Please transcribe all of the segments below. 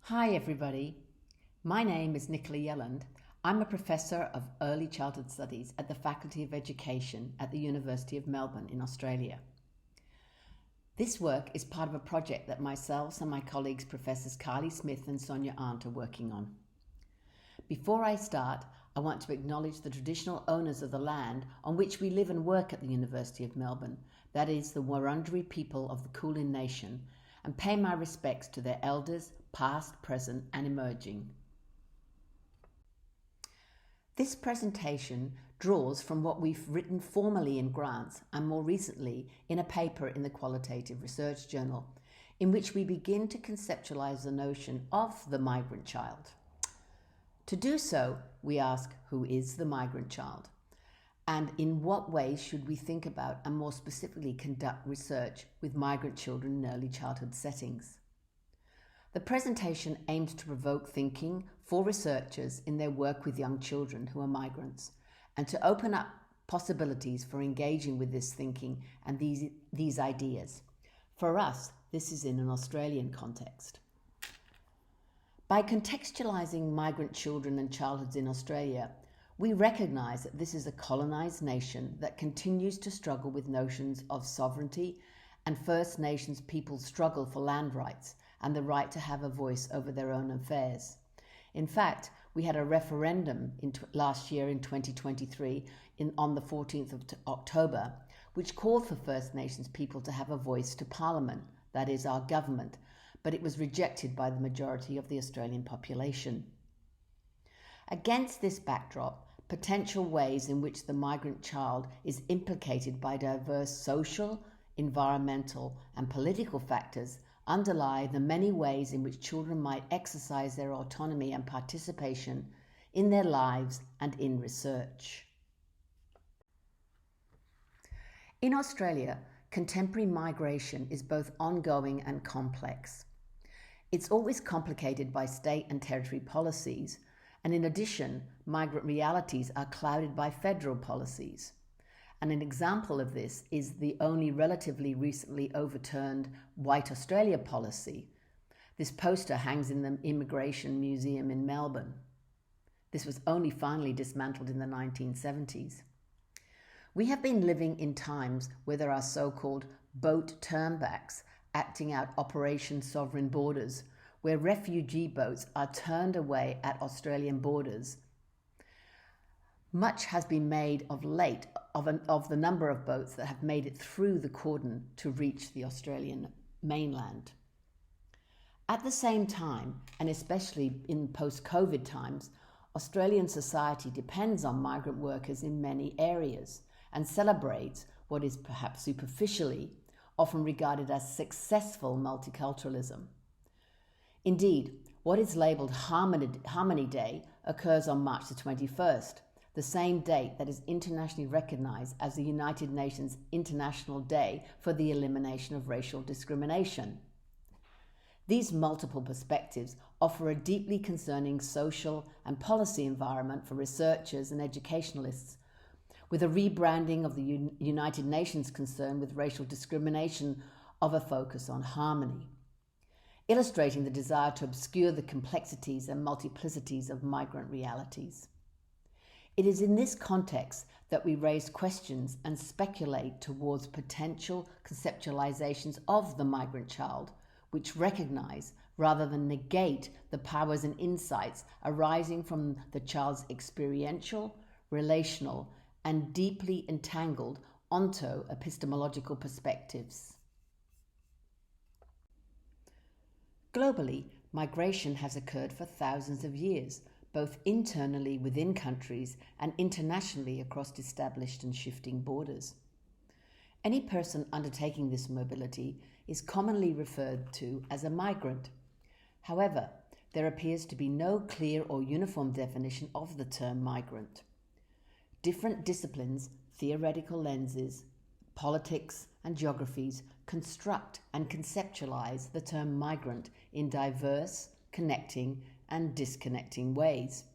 Hi everybody, my name is Nicola Yelland. I'm a Professor of Early Childhood Studies at the Faculty of Education at the University of Melbourne in Australia. This work is part of a project that myself and my colleagues Professors Carly Smith and Sonia Arndt are working on. Before I start, I want to acknowledge the traditional owners of the land on which we live and work at the University of Melbourne, that is the Wurundjeri people of the Kulin Nation, and pay my respects to their elders, past, present and emerging. This presentation draws from what we've written formally in grants and more recently in a paper in the Qualitative Research Journal, in which we begin to conceptualize the notion of the migrant child. To do so, we ask, who is the migrant child? And in what ways should we think about and more specifically conduct research with migrant children in early childhood settings? The presentation aims to provoke thinking for researchers in their work with young children who are migrants and to open up possibilities for engaging with this thinking and these ideas. For us, this is in an Australian context. By contextualizing migrant children and childhoods in Australia, we recognise that this is a colonised nation that continues to struggle with notions of sovereignty and First Nations people's struggle for land rights and the right to have a voice over their own affairs. In fact, we had a referendum last year in 2023 on the 14th of October, which called for First Nations people to have a voice to Parliament, that is our government, but it was rejected by the majority of the Australian population. Against this backdrop, potential ways in which the migrant child is implicated by diverse social, environmental and political factors underlie the many ways in which children might exercise their autonomy and participation in their lives and in research. In Australia, contemporary migration is both ongoing and complex. It's always complicated by state and territory policies, and in addition, migrant realities are clouded by federal policies. And an example of this is the only relatively recently overturned White Australia policy. This poster hangs in the Immigration Museum in Melbourne. This was only finally dismantled in the 1970s. We have been living in times where there are so-called boat turnbacks acting out Operation Sovereign Borders, where refugee boats are turned away at Australian borders. Much has been made of late of the number of boats that have made it through the cordon to reach the Australian mainland. At the same time, and especially in post-COVID times, Australian society depends on migrant workers in many areas and celebrates what is perhaps superficially often regarded as successful multiculturalism. Indeed, what is labelled Harmony Day occurs on March the 21st, the same date that is internationally recognised as the United Nations International Day for the Elimination of Racial Discrimination. These multiple perspectives offer a deeply concerning social and policy environment for researchers and educationalists, with a rebranding of the United Nations concern with racial discrimination of a focus on harmony, illustrating the desire to obscure the complexities and multiplicities of migrant realities. It is in this context that we raise questions and speculate towards potential conceptualizations of the migrant child, which recognize rather than negate the powers and insights arising from the child's experiential, relational, and deeply entangled onto-epistemological perspectives. Globally, migration has occurred for thousands of years, both internally within countries and internationally across established and shifting borders. Any person undertaking this mobility is commonly referred to as a migrant. However, there appears to be no clear or uniform definition of the term migrant. Different disciplines, theoretical lenses, politics and geographies construct and conceptualize the term migrant in diverse, connecting and disconnecting ways.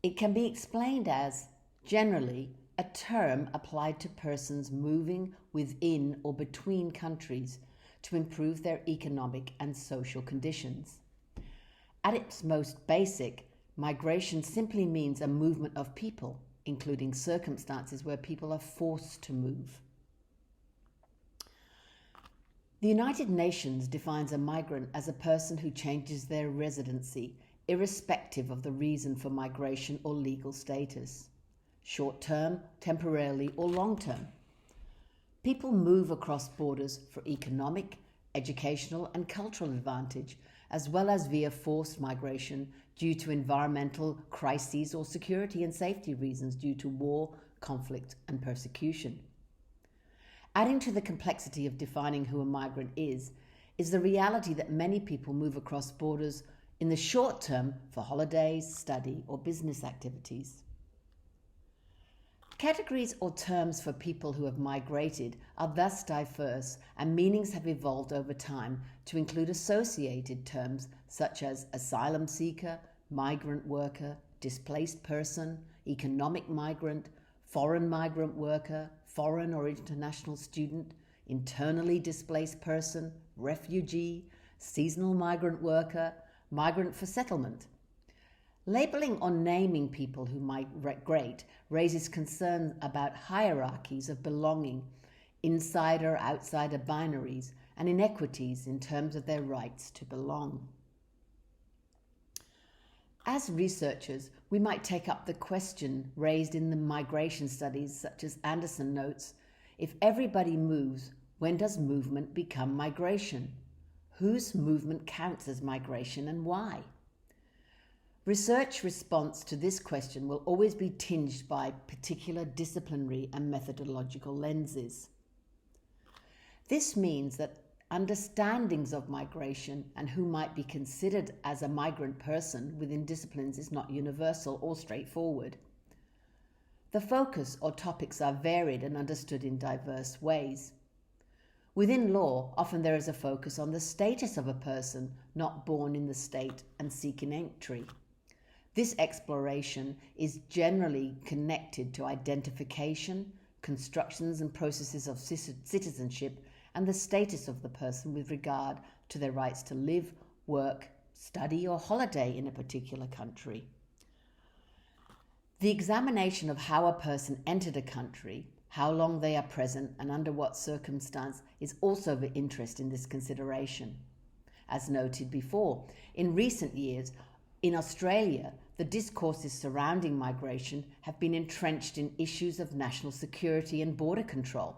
It can be explained as, generally, a term applied to persons moving within or between countries to improve their economic and social conditions. At its most basic, migration simply means a movement of people, including circumstances where people are forced to move. The United Nations defines a migrant as a person who changes their residency, irrespective of the reason for migration or legal status, short-term, temporarily, or long-term. People move across borders for economic, educational, and cultural advantage, as well as via forced migration due to environmental crises or security and safety reasons due to war, conflict, and persecution. Adding to the complexity of defining who a migrant is the reality that many people move across borders in the short term for holidays, study, or business activities. Categories or terms for people who have migrated are thus diverse, and meanings have evolved over time to include associated terms such as asylum seeker, migrant worker, displaced person, economic migrant, foreign migrant worker, foreign or international student, internally displaced person, refugee, seasonal migrant worker, migrant for settlement. Labeling or naming people who migrate raises concern about hierarchies of belonging, insider-outsider binaries, and inequities in terms of their rights to belong. As researchers, we might take up the question raised in the migration studies, such as Anderson notes, if everybody moves, when does movement become migration? Whose movement counts as migration and why? Research response to this question will always be tinged by particular disciplinary and methodological lenses. This means that understandings of migration and who might be considered as a migrant person within disciplines is not universal or straightforward. The focus or topics are varied and understood in diverse ways. Within law, often there is a focus on the status of a person not born in the state and seeking entry. This exploration is generally connected to identification, constructions and processes of citizenship, and the status of the person with regard to their rights to live, work, study, or holiday in a particular country. The examination of how a person entered a country, how long they are present, and under what circumstance is also of interest in this consideration. As noted before, in recent years, in Australia, the discourses surrounding migration have been entrenched in issues of national security and border control.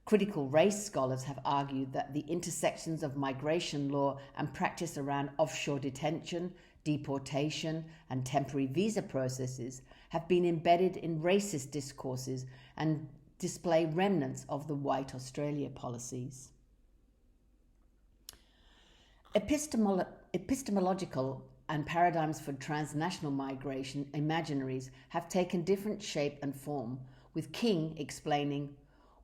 Critical race scholars have argued that the intersections of migration law and practice around offshore detention, deportation, and temporary visa processes have been embedded in racist discourses and display remnants of the White Australia policies. Epistemological and paradigms for transnational migration imaginaries have taken different shape and form, with King explaining,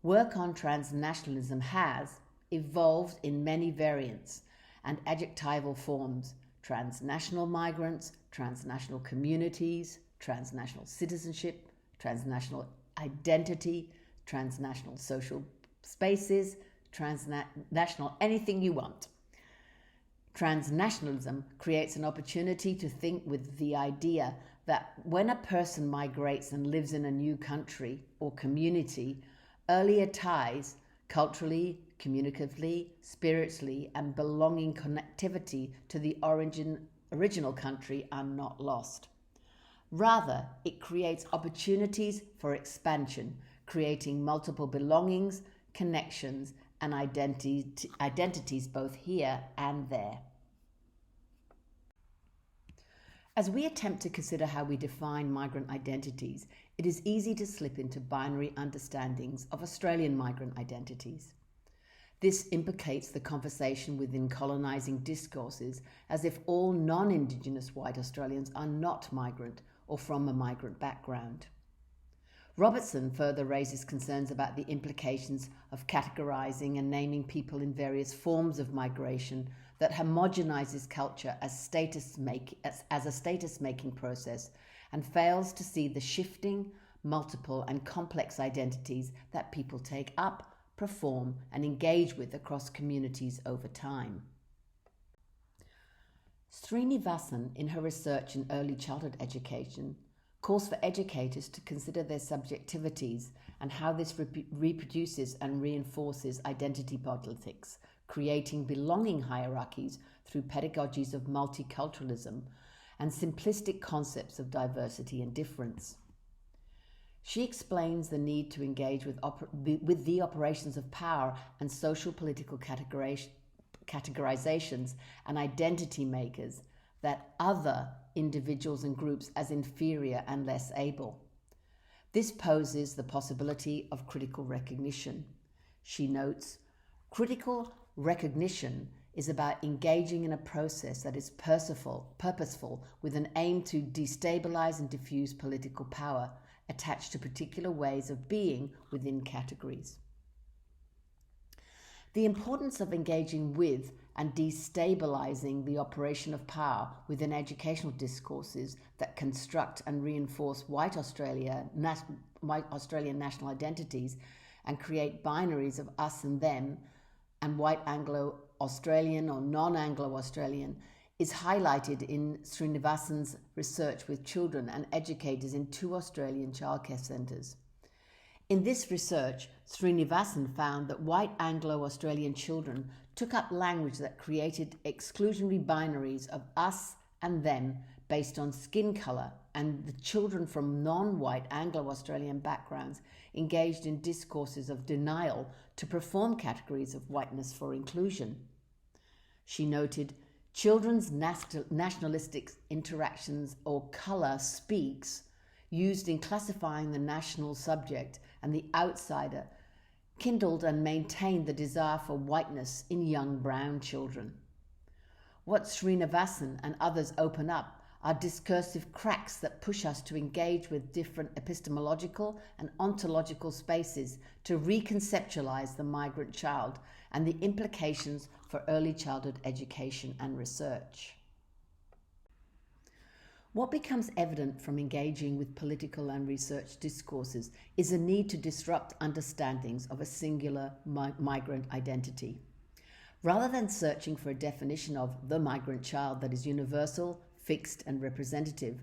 work on transnationalism has evolved in many variants and adjectival forms: transnational migrants, transnational communities, transnational citizenship, transnational identity, transnational social spaces, transnational anything you want. Transnationalism creates an opportunity to think with the idea that when a person migrates and lives in a new country or community, earlier ties, culturally, communicatively, spiritually, and belonging connectivity to the original country are not lost. Rather, it creates opportunities for expansion, creating multiple belongings, connections, and identities both here and there. As we attempt to consider how we define migrant identities, it is easy to slip into binary understandings of Australian migrant identities. This implicates the conversation within colonising discourses as if all non-Indigenous white Australians are not migrant or from a migrant background. Robertson further raises concerns about the implications of categorising and naming people in various forms of migration that homogenises culture as a status-making process and fails to see the shifting, multiple and complex identities that people take up, perform and engage with across communities over time. Srinivasan, in her research in early childhood education, calls for educators to consider their subjectivities and how this reproduces and reinforces identity politics, creating belonging hierarchies through pedagogies of multiculturalism and simplistic concepts of diversity and difference. She explains the need to engage with the operations of power and social political categorizations and identity makers that other individuals and groups as inferior and less able. This poses the possibility of critical recognition. She notes, critical recognition is about engaging in a process that is purposeful with an aim to destabilize and diffuse political power attached to particular ways of being within categories. The importance of engaging with and destabilizing the operation of power within educational discourses that construct and reinforce white Australian national identities and create binaries of us and them and white Anglo-Australian or non-Anglo-Australian is highlighted in Srinivasan's research with children and educators in 2 Australian childcare centres. In this research, Srinivasan found that white Anglo-Australian children took up language that created exclusionary binaries of us and them based on skin colour, and the children from non-white Anglo-Australian backgrounds engaged in discourses of denial to perform categories of whiteness for inclusion. She noted, children's nationalistic interactions or colour speaks used in classifying the national subject and the outsider kindled and maintained the desire for whiteness in young brown children. What Srinivasan and others open up are discursive cracks that push us to engage with different epistemological and ontological spaces to reconceptualize the migrant child and the implications for early childhood education and research. What becomes evident from engaging with political and research discourses is a need to disrupt understandings of a singular migrant identity. Rather than searching for a definition of the migrant child that is universal, fixed, and representative,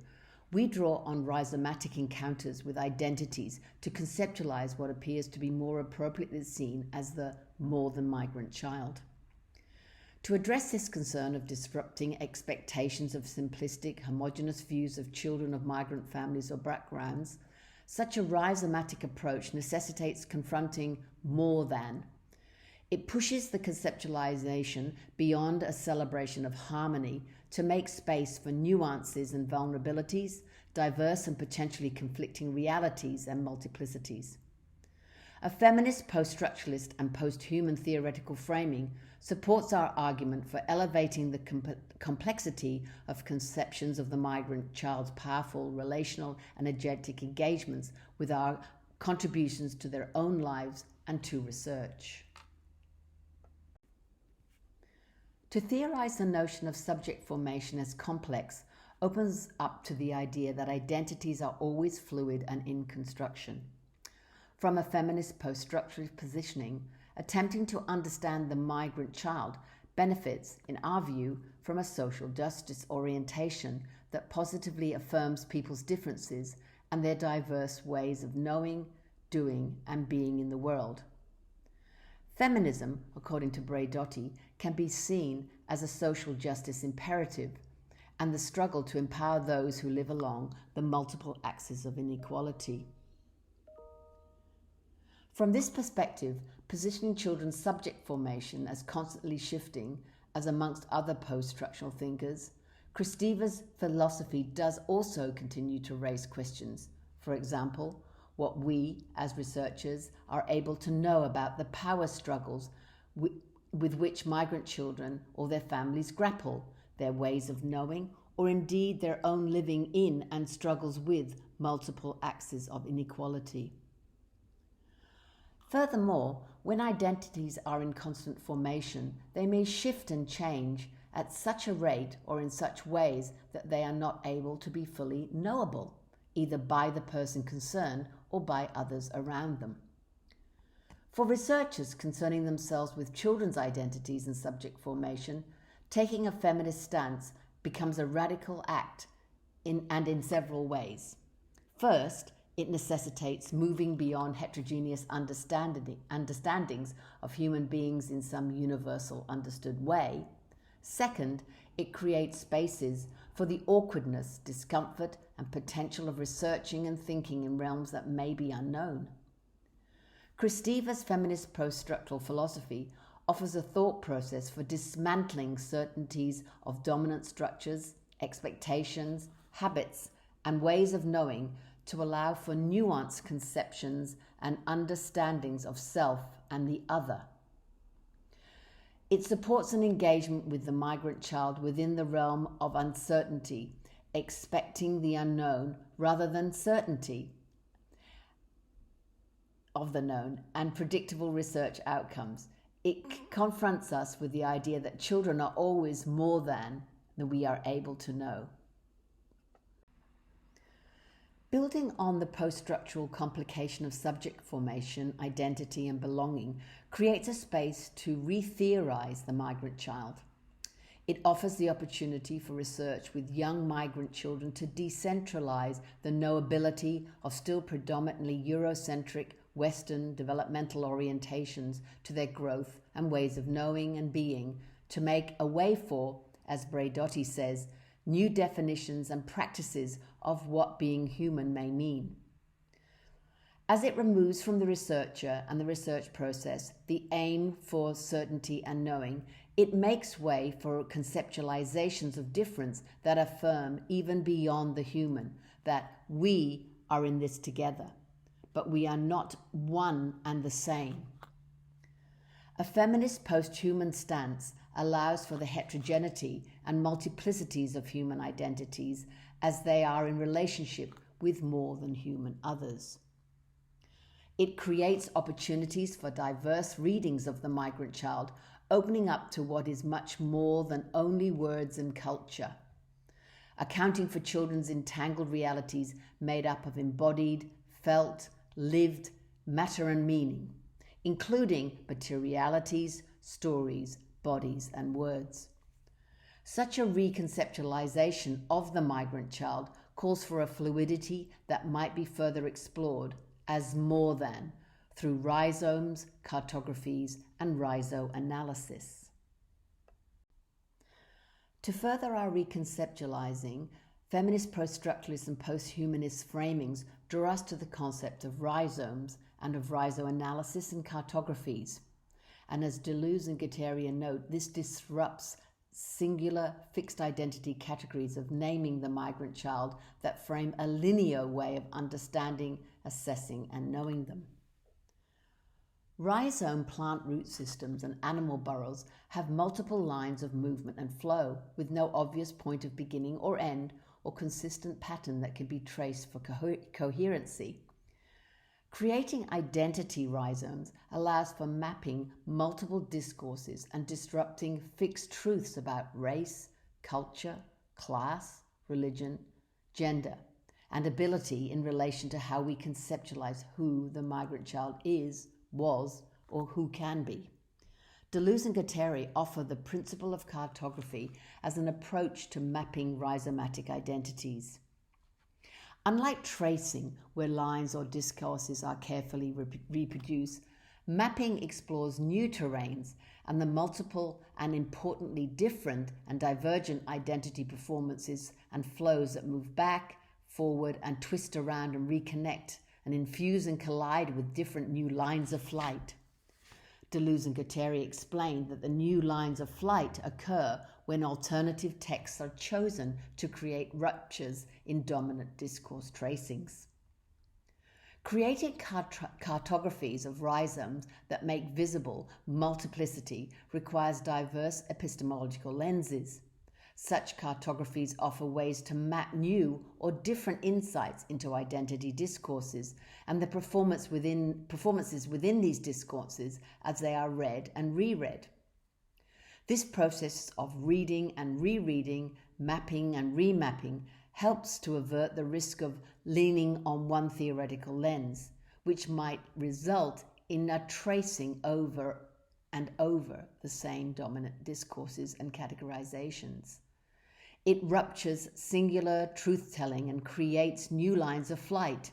we draw on rhizomatic encounters with identities to conceptualize what appears to be more appropriately seen as the more than migrant child. To address this concern of disrupting expectations of simplistic, homogenous views of children of migrant families or backgrounds, such a rhizomatic approach necessitates confronting more than. It pushes the conceptualization beyond a celebration of harmony to make space for nuances and vulnerabilities, diverse and potentially conflicting realities and multiplicities. A feminist post-structuralist and post-human theoretical framing supports our argument for elevating the complexity of conceptions of the migrant child's powerful relational and energetic engagements with our contributions to their own lives and to research. To theorize the notion of subject formation as complex opens up to the idea that identities are always fluid and in construction. From a feminist post-structuralist positioning, attempting to understand the migrant child benefits, in our view, from a social justice orientation that positively affirms people's differences and their diverse ways of knowing, doing, and being in the world. Feminism, according to Braidotti, can be seen as a social justice imperative and the struggle to empower those who live along the multiple axes of inequality. From this perspective, positioning children's subject formation as constantly shifting, as amongst other post-structural thinkers, Kristeva's philosophy does also continue to raise questions. For example, what we, as researchers, are able to know about the power struggles with which migrant children or their families grapple, their ways of knowing, or indeed their own living in and struggles with multiple axes of inequality. Furthermore, when identities are in constant formation, they may shift and change at such a rate or in such ways that they are not able to be fully knowable, either by the person concerned or by others around them. For researchers concerning themselves with children's identities and subject formation, taking a feminist stance becomes a radical act in several ways. First, it necessitates moving beyond heterogeneous understandings of human beings in some universal understood way. Second, it creates spaces for the awkwardness, discomfort, and potential of researching and thinking in realms that may be unknown. Kristeva's feminist post-structural philosophy offers a thought process for dismantling certainties of dominant structures, expectations, habits, and ways of knowing to allow for nuanced conceptions and understandings of self and the other. It supports an engagement with the migrant child within the realm of uncertainty, expecting the unknown rather than certainty of the known and predictable research outcomes. It confronts us with the idea that children are always more than we are able to know. Building on the post-structural complication of subject formation, identity, and belonging creates a space to re-theorize the migrant child. It offers the opportunity for research with young migrant children to decentralize the knowability of still predominantly Eurocentric Western developmental orientations to their growth and ways of knowing and being, to make a way for, as Braidotti says, new definitions and practices of what being human may mean. As it removes from the researcher and the research process the aim for certainty and knowing, it makes way for conceptualizations of difference that affirm even beyond the human, that we are in this together, but we are not one and the same. A feminist post-human stance allows for the heterogeneity and multiplicities of human identities as they are in relationship with more than human others. It creates opportunities for diverse readings of the migrant child, opening up to what is much more than only words and culture, accounting for children's entangled realities made up of embodied, felt, lived matter and meaning, including materialities, stories, bodies, and words. Such a reconceptualization of the migrant child calls for a fluidity that might be further explored as more than through rhizomes, cartographies, and rhizoanalysis. To further our reconceptualizing, feminist post-structuralist and post-humanist framings draw us to the concept of rhizomes and of rhizoanalysis and cartographies. And as Deleuze and Guattari note, this disrupts singular fixed identity categories of naming the migrant child that frame a linear way of understanding, assessing, and knowing them. Rhizome plant root systems and animal burrows have multiple lines of movement and flow, with no obvious point of beginning or end or consistent pattern that can be traced for coherency. Creating identity rhizomes allows for mapping multiple discourses and disrupting fixed truths about race, culture, class, religion, gender, and ability in relation to how we conceptualize who the migrant child is, was, or who can be. Deleuze and Guattari offer the principle of cartography as an approach to mapping rhizomatic identities. Unlike tracing, where lines or discourses are carefully reproduced, mapping explores new terrains and the multiple and importantly different and divergent identity performances and flows that move back, forward, and twist around and reconnect and infuse and collide with different new lines of flight. Deleuze and Guattari explained that the new lines of flight occur when alternative texts are chosen to create ruptures in dominant discourse tracings. Creating cartographies of rhizomes that make visible multiplicity requires diverse epistemological lenses. Such cartographies offer ways to map new or different insights into identity discourses and the performances within these discourses as they are read and reread. This process of reading and rereading, mapping and remapping helps to avert the risk of leaning on one theoretical lens, which might result in a tracing over and over the same dominant discourses and categorizations. It ruptures singular truth-telling and creates new lines of flight,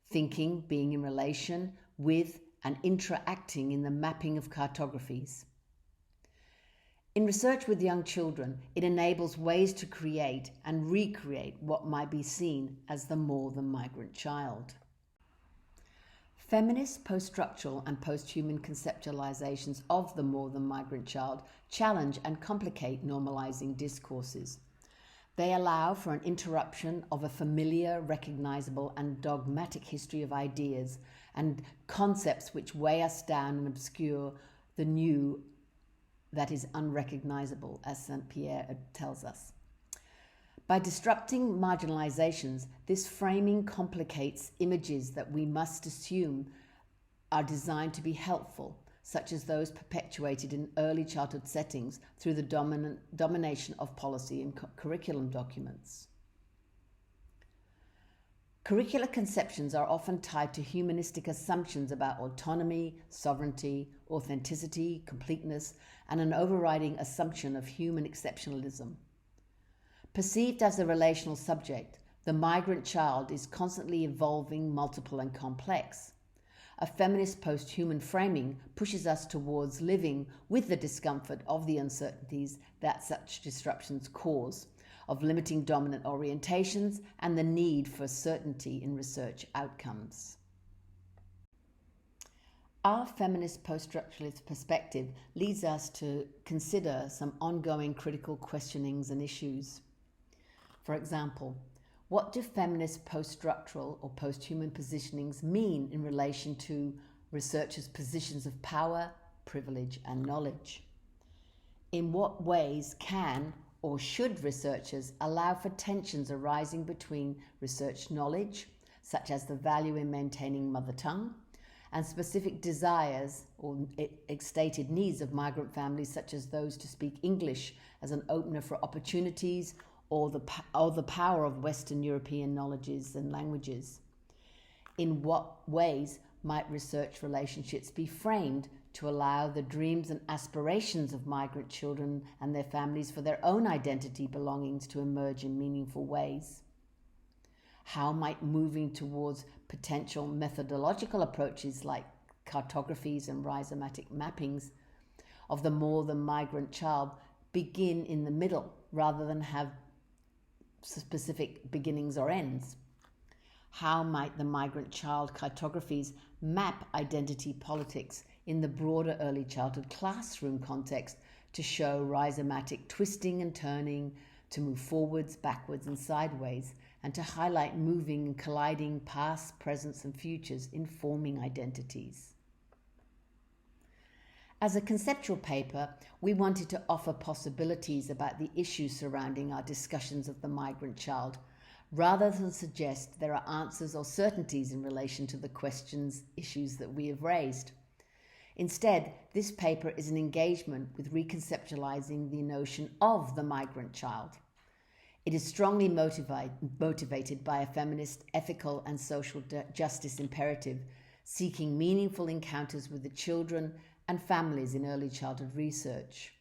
thinking being in relation with and interacting in the mapping of cartographies. In research with young children, it enables ways to create and recreate what might be seen as the more than migrant child. Feminist, post-structural and post-human conceptualizations of the more than migrant child challenge and complicate normalizing discourses. They allow for an interruption of a familiar, recognizable and dogmatic history of ideas and concepts which weigh us down and obscure the new that is unrecognizable, as St. Pierre tells us. By disrupting marginalizations, this framing complicates images that we must assume are designed to be helpful, such as those perpetuated in early childhood settings through the domination of policy and curriculum documents. Curricular conceptions are often tied to humanistic assumptions about autonomy, sovereignty, authenticity, completeness, and an overriding assumption of human exceptionalism. Perceived as a relational subject, the migrant child is constantly evolving, multiple, and complex. A feminist post-human framing pushes us towards living with the discomfort of the uncertainties that such disruptions cause, of limiting dominant orientations and the need for certainty in research outcomes. Our feminist post-structuralist perspective leads us to consider some ongoing critical questionings and issues. For example, what do feminist post-structural or post-human positionings mean in relation to researchers' positions of power, privilege, and knowledge? In what ways can or should researchers allow for tensions arising between research knowledge, such as the value in maintaining mother tongue, and specific desires or stated needs of migrant families, such as those to speak English as an opener for opportunities, or the power of Western European knowledges and languages? In what ways might research relationships be framed to allow the dreams and aspirations of migrant children and their families for their own identity belongings to emerge in meaningful ways? How might moving towards potential methodological approaches like cartographies and rhizomatic mappings of the more than migrant child begin in the middle rather than have specific beginnings or ends? How might the migrant child cartographies map identity politics in the broader early childhood classroom context to show rhizomatic twisting and turning, to move forwards, backwards and sideways, and to highlight moving and colliding past, presents and futures in forming identities? As a conceptual paper, we wanted to offer possibilities about the issues surrounding our discussions of the migrant child, rather than suggest there are answers or certainties in relation to the questions, issues that we have raised. Instead, this paper is an engagement with reconceptualizing the notion of the migrant child. It is strongly motivated by a feminist, ethical and social justice imperative, seeking meaningful encounters with the children and families in early childhood research.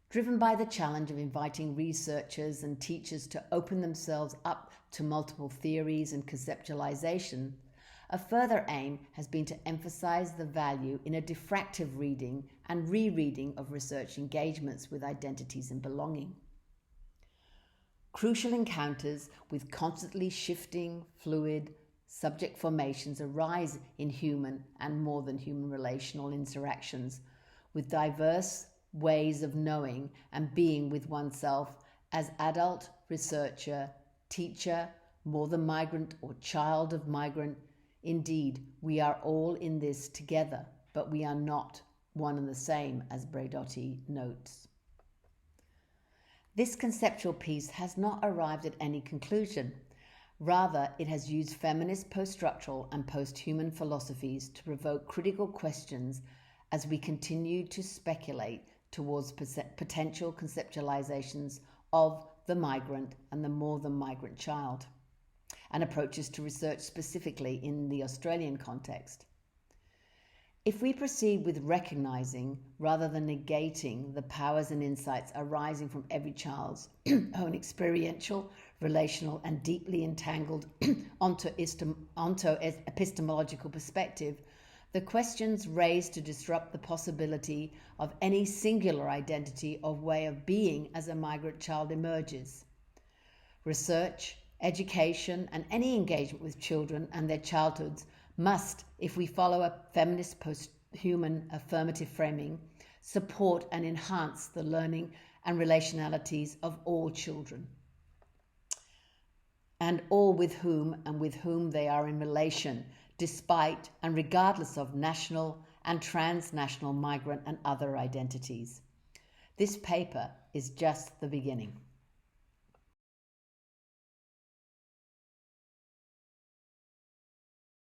Driven by the challenge of inviting researchers and teachers to open themselves up to multiple theories and conceptualization, a further aim has been to emphasize the value in a diffractive reading and rereading of research engagements with identities and belonging. Crucial encounters with constantly shifting, fluid, subject formations arise in human and more than human relational interactions, with diverse ways of knowing and being with oneself as adult, researcher, teacher, more than migrant or child of migrant. Indeed, we are all in this together, but we are not one and the same, as Braidotti notes. This conceptual piece has not arrived at any conclusion. Rather, it has used feminist post-structural and post-human philosophies to provoke critical questions as we continue to speculate towards potential conceptualizations of the migrant and the more than migrant child, and approaches to research specifically in the Australian context. If we proceed with recognizing rather than negating the powers and insights arising from every child's own experiential, relational, and deeply entangled onto epistemological perspective, the questions raised to disrupt the possibility of any singular identity or way of being as a migrant child emerges. Research, education, and any engagement with children and their childhoods must, if we follow a feminist post-human affirmative framing, support and enhance the learning and relationalities of all children, and all with whom they are in relation, despite and regardless of national and transnational migrant and other identities. This paper is just the beginning.